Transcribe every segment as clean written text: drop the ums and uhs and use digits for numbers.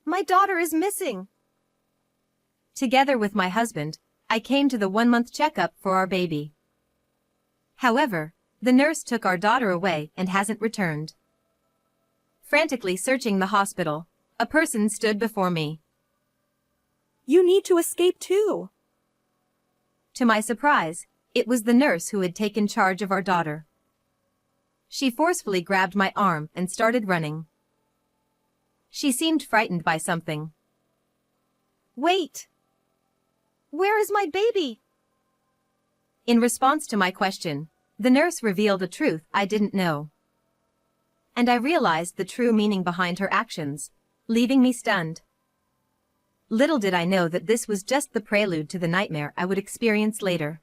My daughter is missing. Together with my husband, I came to the 1-month checkup for our baby. However, the nurse took our daughter away and hasn't returned. Frantically searching the hospital, a person stood before me. You need to escape too. To my surprise, it was the nurse who had taken charge of our daughter. She forcefully grabbed my arm and started running. She seemed frightened by something. Wait! Where is my baby? In response to my question, the nurse revealed a truth I didn't know. And I realized the true meaning behind her actions, leaving me stunned. Little did I know that this was just the prelude to the nightmare I would experience later.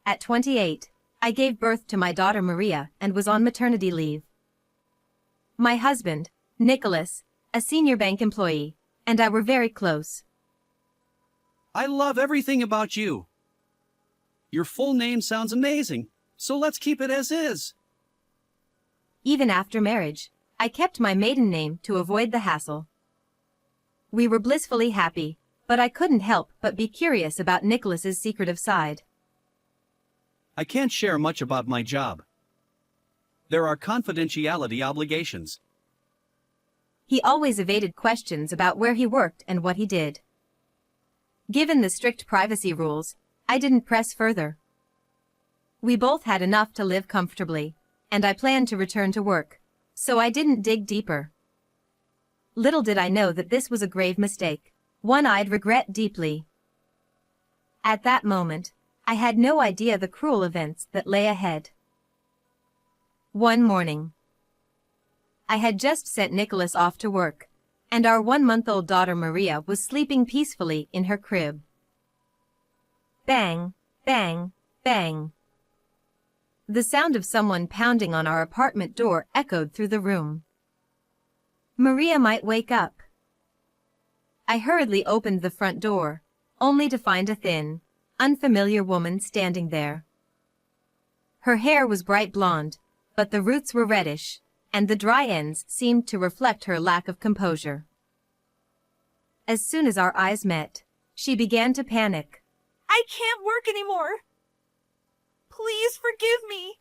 At 28, I gave birth to my daughter Maria and was on maternity leave. My husband, Nicholas, a senior bank employee, and I were very close. I love everything about you. Your full name sounds amazing, so let's keep it as is. Even after marriage, I kept my maiden name to avoid the hassle. We were blissfully happy, but I couldn't help but be curious about Nicholas's secretive side. I can't share much about my job. There are confidentiality obligations. He always evaded questions about where he worked and what he did. Given the strict privacy rules, I didn't press further. We both had enough to live comfortably, and I planned to return to work, so I didn't dig deeper. Little did I know that this was a grave mistake, one I'd regret deeply. At that moment, I had no idea the cruel events that lay ahead. One morning, I had just sent Nicholas off to work, and our 1-month-old daughter Maria was sleeping peacefully in her crib. Bang, bang, bang. The sound of someone pounding on our apartment door echoed through the room. Maria might wake up. I hurriedly opened the front door, only to find a thin, unfamiliar woman standing there. Her hair was bright blonde, but the roots were reddish, and the dry ends seemed to reflect her lack of composure. As soon as our eyes met, she began to panic. I can't work anymore. Please forgive me.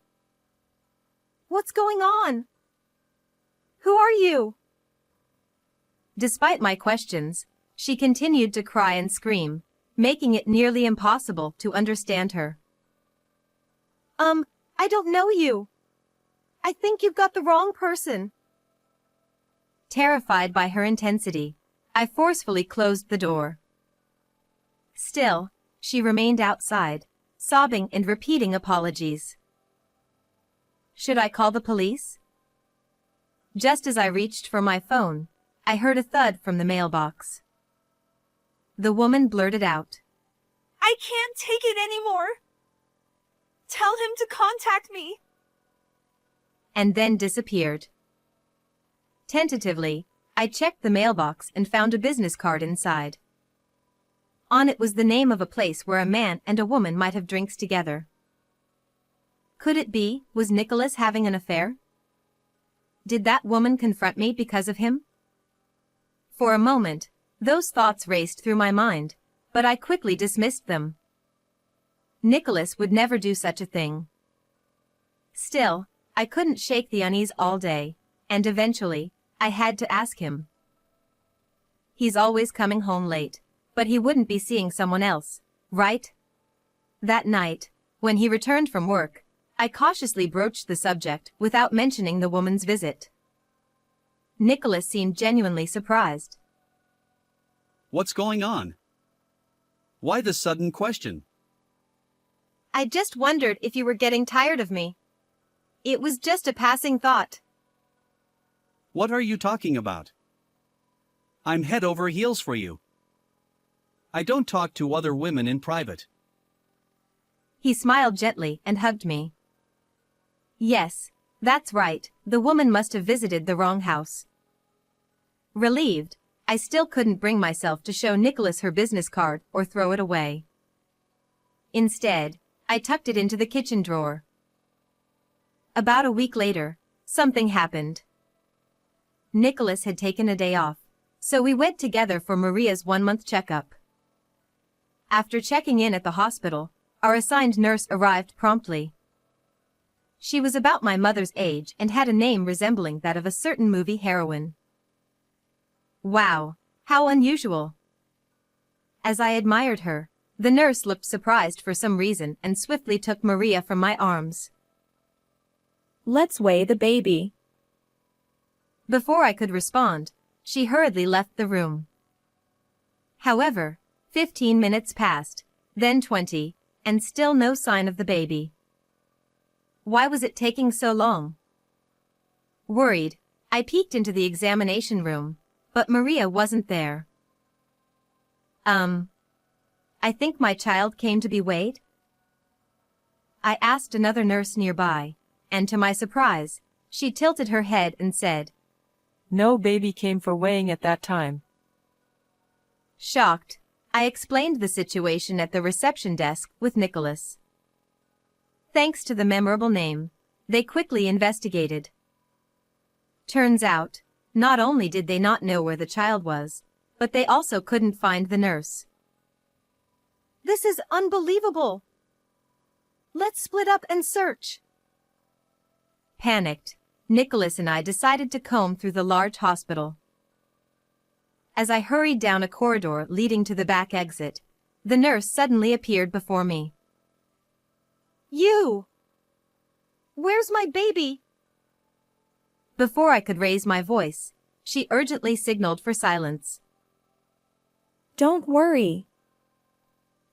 What's going on? Who are you? Despite my questions, she continued to cry and scream, making it nearly impossible to understand her. I don't know you. I think you've got the wrong person. Terrified by her intensity, I forcefully closed the door. Still, she remained outside, sobbing and repeating apologies. Should I call the police? Just as I reached for my phone, I heard a thud from the mailbox. The woman blurted out, I can't take it anymore. Tell him to contact me. And then disappeared. Tentatively, I checked the mailbox and found a business card inside. On it was the name of a place where a man and a woman might have drinks together. Could it be, was Nicholas having an affair? Did that woman confront me because of him? For a moment, those thoughts raced through my mind, but I quickly dismissed them. Nicholas would never do such a thing. Still, I couldn't shake the unease all day, and eventually, I had to ask him. He's always coming home late, but he wouldn't be seeing someone else, right? That night, when he returned from work, I cautiously broached the subject without mentioning the woman's visit. Nicholas seemed genuinely surprised. What's going on? Why the sudden question? I just wondered if you were getting tired of me. It was just a passing thought. What are you talking about? I'm head over heels for you. I don't talk to other women in private. He smiled gently and hugged me. Yes, that's right, the woman must have visited the wrong house. Relieved, I still couldn't bring myself to show Nicholas her business card or throw it away. Instead, I tucked it into the kitchen drawer. About a week later, something happened. Nicholas had taken a day off, so we went together for Maria's 1-month checkup. After checking in at the hospital, our assigned nurse arrived promptly. She was about my mother's age and had a name resembling that of a certain movie heroine. Wow, how unusual! As I admired her, the nurse looked surprised for some reason and swiftly took Maria from my arms. Let's weigh the baby. Before I could respond, she hurriedly left the room. However, 15 minutes passed, then 20, and still no sign of the baby. Why was it taking so long? Worried, I peeked into the examination room, but Maria wasn't there. I think my child came to be weighed? I asked another nurse nearby, and to my surprise, she tilted her head and said, No baby came for weighing at that time. Shocked, I explained the situation at the reception desk with Nicholas. Thanks to the memorable name, they quickly investigated. Turns out, not only did they not know where the child was, but they also couldn't find the nurse. This is unbelievable. Let's split up and search. Panicked, Nicholas and I decided to comb through the large hospital. As I hurried down a corridor leading to the back exit, the nurse suddenly appeared before me. You! Where's my baby? Before I could raise my voice, she urgently signaled for silence. Don't worry.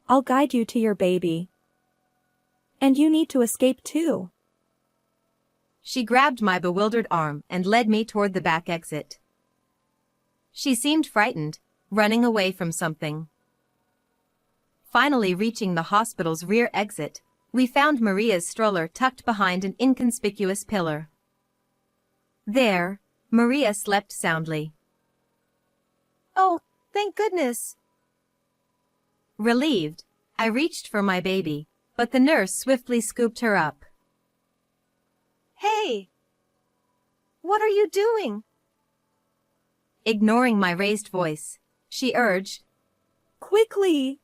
I'll guide you to your baby. And you need to escape too. She grabbed my bewildered arm and led me toward the back exit. She seemed frightened, running away from something. Finally reaching the hospital's rear exit, we found Maria's stroller tucked behind an inconspicuous pillar. There, Maria slept soundly. Oh, thank goodness. Relieved, I reached for my baby, but the nurse swiftly scooped her up. Hey! What are you doing? Ignoring my raised voice, she urged, Quickly!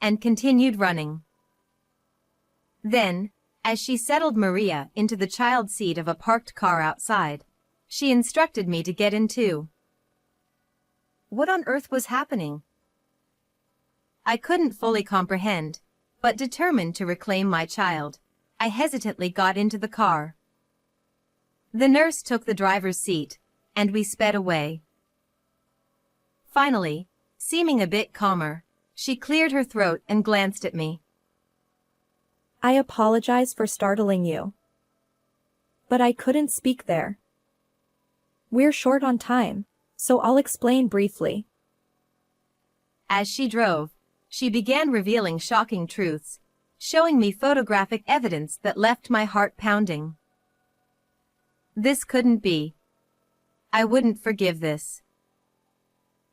and continued running. Then, as she settled Maria into the child seat of a parked car outside, she instructed me to get in too. What on earth was happening? I couldn't fully comprehend, but determined to reclaim my child, I hesitantly got into the car. The nurse took the driver's seat, and we sped away. Finally, seeming a bit calmer, she cleared her throat and glanced at me. I apologize for startling you. But I couldn't speak there. We're short on time, so I'll explain briefly. As she drove, she began revealing shocking truths, showing me photographic evidence that left my heart pounding. This couldn't be. I wouldn't forgive this.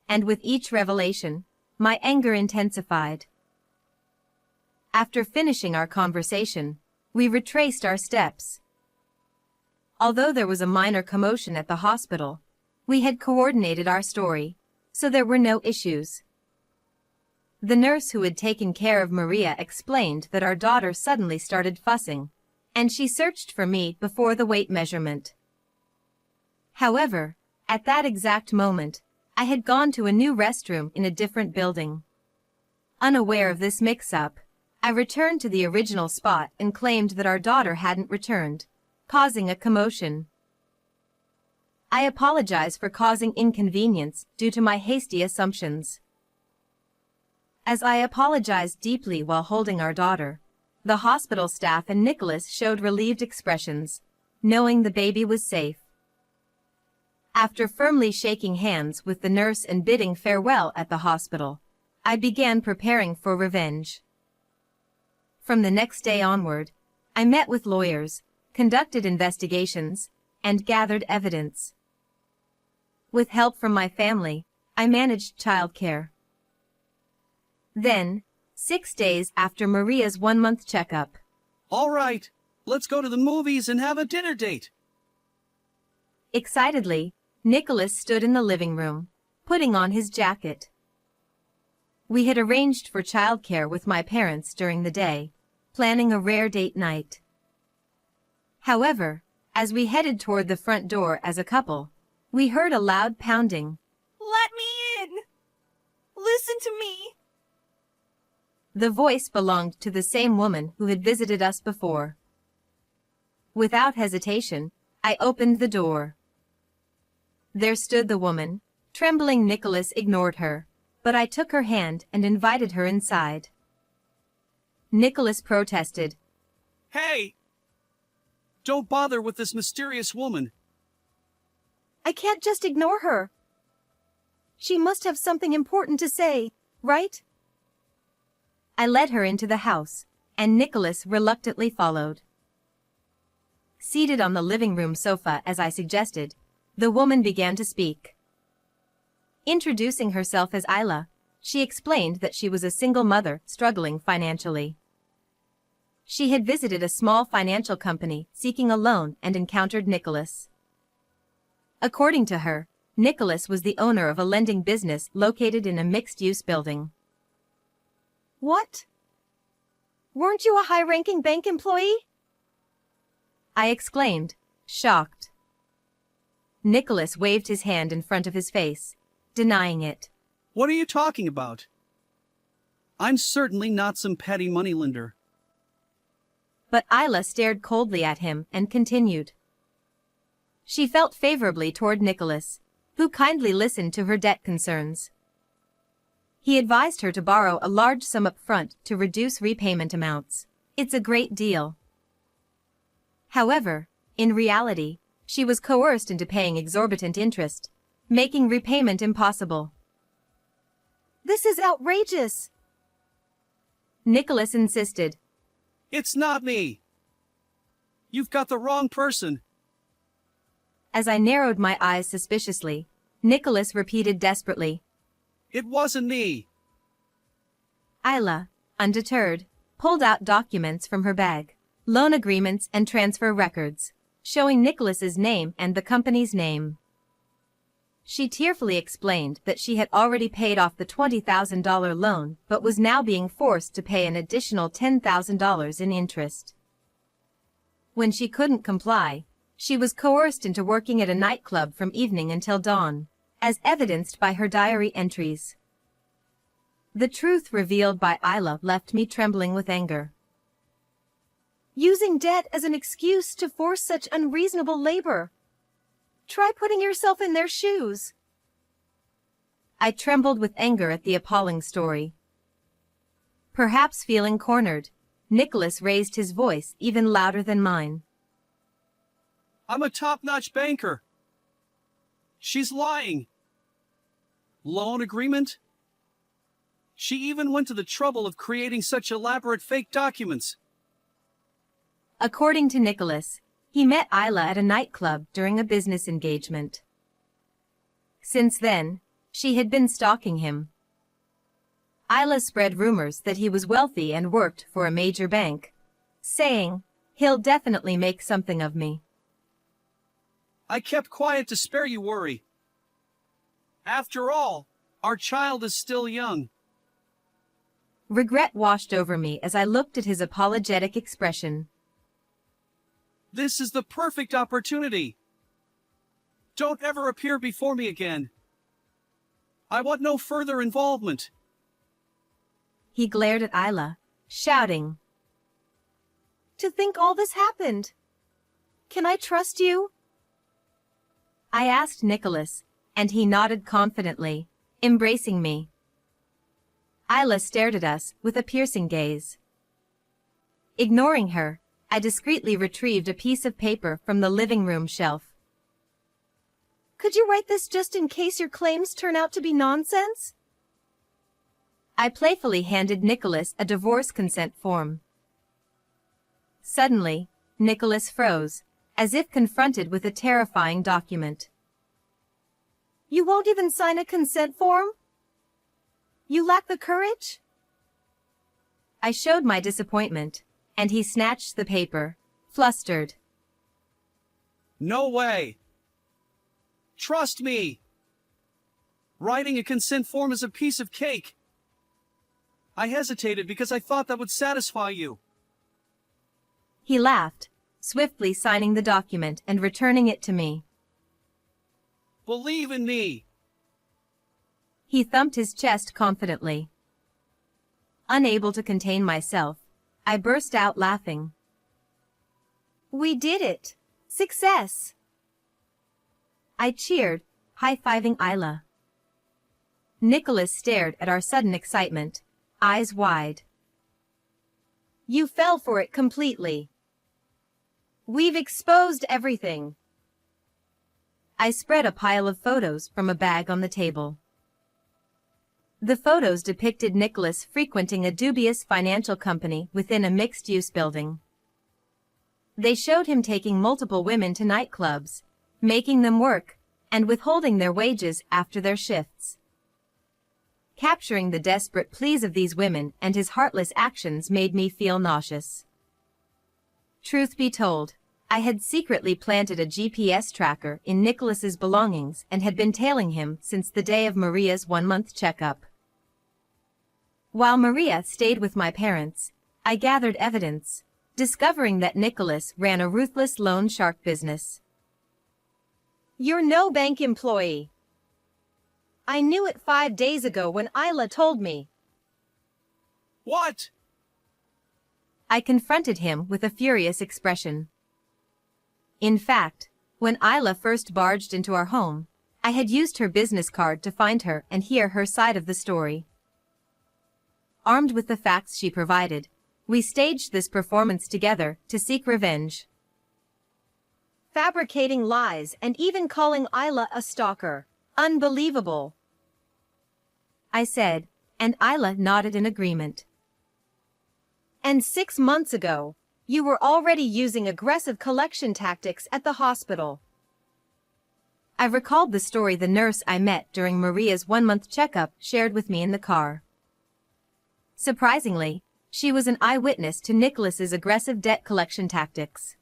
And with each revelation, my anger intensified. After finishing our conversation, we retraced our steps. Although there was a minor commotion at the hospital, we had coordinated our story, so there were no issues. The nurse who had taken care of Maria explained that our daughter suddenly started fussing, and she searched for me before the weight measurement. However, at that exact moment, I had gone to a new restroom in a different building. Unaware of this mix-up, I returned to the original spot and claimed that our daughter hadn't returned, causing a commotion. I apologize for causing inconvenience due to my hasty assumptions. As I apologized deeply while holding our daughter, the hospital staff and Nicholas showed relieved expressions, knowing the baby was safe. After firmly shaking hands with the nurse and bidding farewell at the hospital, I began preparing for revenge. From the next day onward, I met with lawyers, conducted investigations, and gathered evidence. With help from my family, I managed childcare. Then, 6 days after Maria's 1-month checkup. All right, let's go to the movies and have a dinner date. Excitedly, Nicholas stood in the living room, putting on his jacket. We had arranged for childcare with my parents during the day, planning a rare date night. However, as we headed toward the front door as a couple, we heard a loud pounding. Let me in! Listen to me! The voice belonged to the same woman who had visited us before. Without hesitation, I opened the door. There stood the woman. Trembling, Nicholas ignored her, but I took her hand and invited her inside. Nicholas protested. Hey! Don't bother with this mysterious woman. I can't just ignore her. She must have something important to say, right? I led her into the house, and Nicholas reluctantly followed. Seated on the living room sofa as I suggested, the woman began to speak. Introducing herself as Isla, she explained that she was a single mother struggling financially. She had visited a small financial company seeking a loan and encountered Nicholas. According to her, Nicholas was the owner of a lending business located in a mixed-use building. What? Weren't you a high-ranking bank employee? I exclaimed, shocked. Nicholas waved his hand in front of his face, denying it. What are you talking about? I'm certainly not some petty moneylender. But Isla stared coldly at him and continued. She felt favorably toward Nicholas, who kindly listened to her debt concerns. He advised her to borrow a large sum up front to reduce repayment amounts. It's a great deal. However, in reality, she was coerced into paying exorbitant interest, making repayment impossible. This is outrageous! Nicholas insisted. It's not me. You've got the wrong person. As I narrowed my eyes suspiciously, Nicholas repeated desperately. It wasn't me. Isla, undeterred, pulled out documents from her bag, loan agreements and transfer records, showing Nicholas's name and the company's name. She tearfully explained that she had already paid off the $20,000 loan but was now being forced to pay an additional $10,000 in interest. When she couldn't comply, she was coerced into working at a nightclub from evening until dawn, as evidenced by her diary entries. The truth revealed by Isla left me trembling with anger. Using debt as an excuse to force such unreasonable labor. Try putting yourself in their shoes. I trembled with anger at the appalling story. Perhaps feeling cornered, Nicholas raised his voice even louder than mine. I'm a top-notch banker. She's lying. Loan agreement? She even went to the trouble of creating such elaborate fake documents. According to Nicholas, he met Isla at a nightclub during a business engagement. Since then, she had been stalking him. Isla spread rumors that he was wealthy and worked for a major bank, saying, "He'll definitely make something of me." I kept quiet to spare you worry. After all, our child is still young. Regret washed over me as I looked at his apologetic expression. This is the perfect opportunity. Don't ever appear before me again. I want no further involvement. He glared at Isla, shouting, To think all this happened. Can I trust you? I asked Nicholas, and he nodded confidently, embracing me. Isla stared at us with a piercing gaze. Ignoring her, I discreetly retrieved a piece of paper from the living room shelf. Could you write this just in case your claims turn out to be nonsense? I playfully handed Nicholas a divorce consent form. Suddenly, Nicholas froze, as if confronted with a terrifying document. You won't even sign a consent form? You lack the courage? I showed my disappointment, and he snatched the paper, flustered. No way. Trust me. Writing a consent form is a piece of cake. I hesitated because I thought that would satisfy you. He laughed, swiftly signing the document and returning it to me. Believe in me. He thumped his chest confidently. Unable to contain myself, I burst out laughing. We did it! Success! I cheered, high-fiving Isla. Nicholas stared at our sudden excitement, eyes wide. You fell for it completely. We've exposed everything. I spread a pile of photos from a bag on the table. The photos depicted Nicholas frequenting a dubious financial company within a mixed-use building. They showed him taking multiple women to nightclubs, making them work, and withholding their wages after their shifts. Capturing the desperate pleas of these women and his heartless actions made me feel nauseous. Truth be told, I had secretly planted a GPS tracker in Nicholas's belongings and had been tailing him since the day of Maria's one-month checkup. While Maria stayed with my parents, I gathered evidence, discovering that Nicholas ran a ruthless loan shark business. You're no bank employee. I knew it 5 days ago when Isla told me. What? I confronted him with a furious expression. In fact, when Isla first barged into our home, I had used her business card to find her and hear her side of the story. Armed with the facts she provided, we staged this performance together to seek revenge. Fabricating lies and even calling Isla a stalker. Unbelievable. I said, and Isla nodded in agreement. And 6 months ago, you were already using aggressive collection tactics at the hospital. I recalled the story the nurse I met during Maria's one-month checkup shared with me in the car. Surprisingly, she was an eyewitness to Nicholas's aggressive debt collection tactics.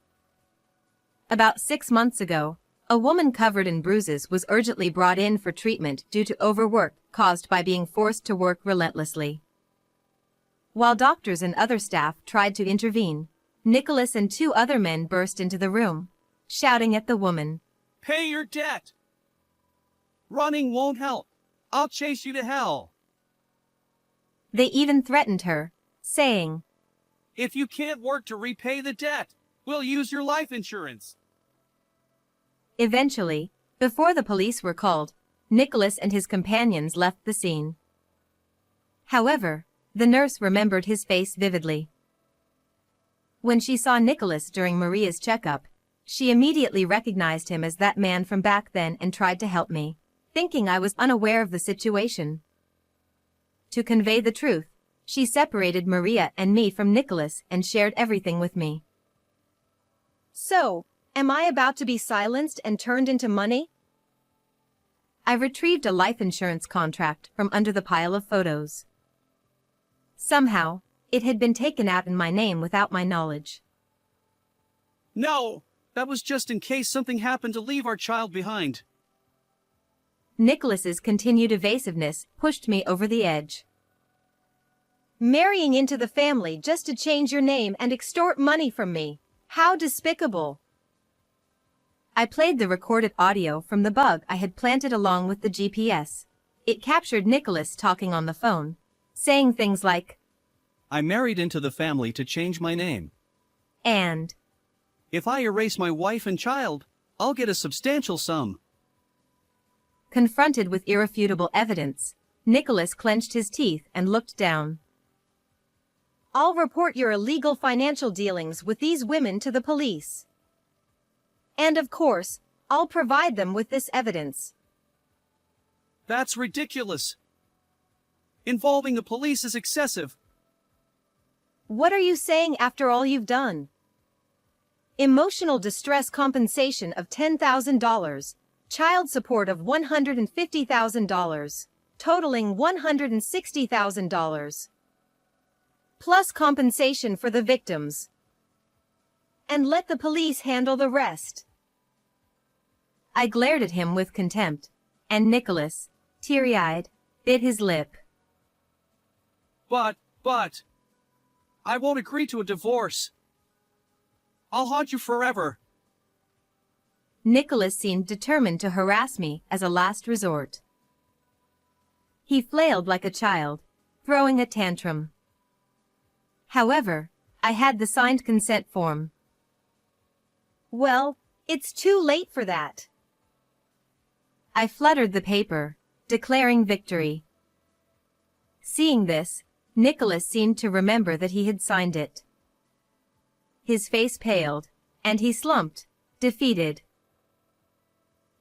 About 6 months ago, a woman covered in bruises was urgently brought in for treatment due to overwork caused by being forced to work relentlessly. While doctors and other staff tried to intervene, Nicholas and 2 other men burst into the room, shouting at the woman, Pay your debt. Running won't help. I'll chase you to hell. They even threatened her, saying, If you can't work to repay the debt, we'll use your life insurance. Eventually, before the police were called, Nicholas and his companions left the scene. However, the nurse remembered his face vividly. When she saw Nicholas during Maria's checkup, she immediately recognized him as that man from back then and tried to help me, thinking I was unaware of the situation. To convey the truth, she separated Maria and me from Nicholas and shared everything with me. So, am I about to be silenced and turned into money? I retrieved a life insurance contract from under the pile of photos. Somehow, it had been taken out in my name without my knowledge. No, that was just in case something happened to leave our child behind. Nicholas's continued evasiveness pushed me over the edge. Marrying into the family just to change your name and extort money from me. How despicable. I played the recorded audio from the bug I had planted along with the GPS. It captured Nicholas talking on the phone, saying things like, I married into the family to change my name. and, If I erase my wife and child, I'll get a substantial sum. confronted with irrefutable evidence, Nicholas clenched his teeth and looked down. I'll report your illegal financial dealings with these women to the police. And of course, I'll provide them with this evidence. That's ridiculous. Involving the police is excessive. What are you saying after all you've done? Emotional distress compensation of $10,000, child support of $150,000, totaling $160,000. Plus compensation for the victims. And let the police handle the rest. I glared at him with contempt, and Nicholas, teary-eyed, bit his lip. But, I won't agree to a divorce. I'll haunt you forever. Nicholas seemed determined to harass me as a last resort. He flailed like a child, throwing a tantrum. However, I had the signed consent form. Well, it's too late for that. I fluttered the paper, declaring victory. Seeing this, Nicholas seemed to remember that he had signed it. His face paled, and he slumped, defeated.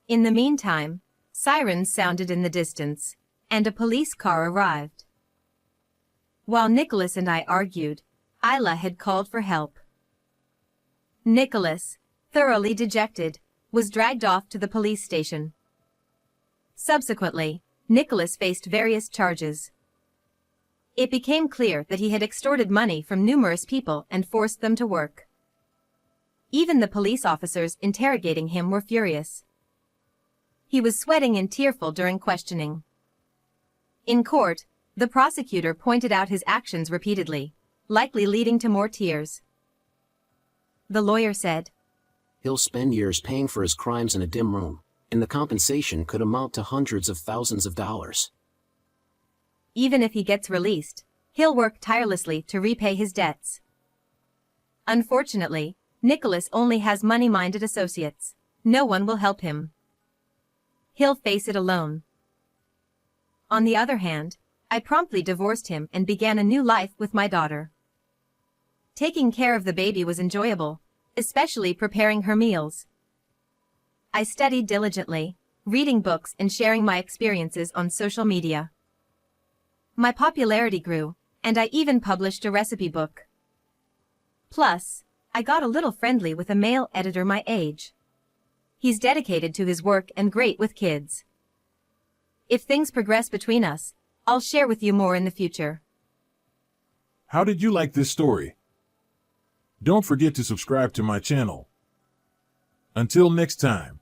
In the meantime, sirens sounded in the distance, and a police car arrived. While Nicholas and I argued, Isla had called for help. Nicholas, thoroughly dejected, was dragged off to the police station. Subsequently, Nicholas faced various charges. It became clear that he had extorted money from numerous people and forced them to work. Even the police officers interrogating him were furious. He was sweating and tearful during questioning. In court, the prosecutor pointed out his actions repeatedly, likely leading to more tears. The lawyer said, He'll spend years paying for his crimes in a dim room, and the compensation could amount to hundreds of thousands of dollars. Even if he gets released, he'll work tirelessly to repay his debts. Unfortunately, Nicholas only has money-minded associates. No one will help him. He'll face it alone. On the other hand, I promptly divorced him and began a new life with my daughter. Taking care of the baby was enjoyable, especially preparing her meals. I studied diligently, reading books and sharing my experiences on social media. My popularity grew, and I even published a recipe book. Plus, I got a little friendly with a male editor my age. He's dedicated to his work and great with kids. If things progress between us, I'll share with you more in the future. How did you like this story? Don't forget to subscribe to my channel. Until next time.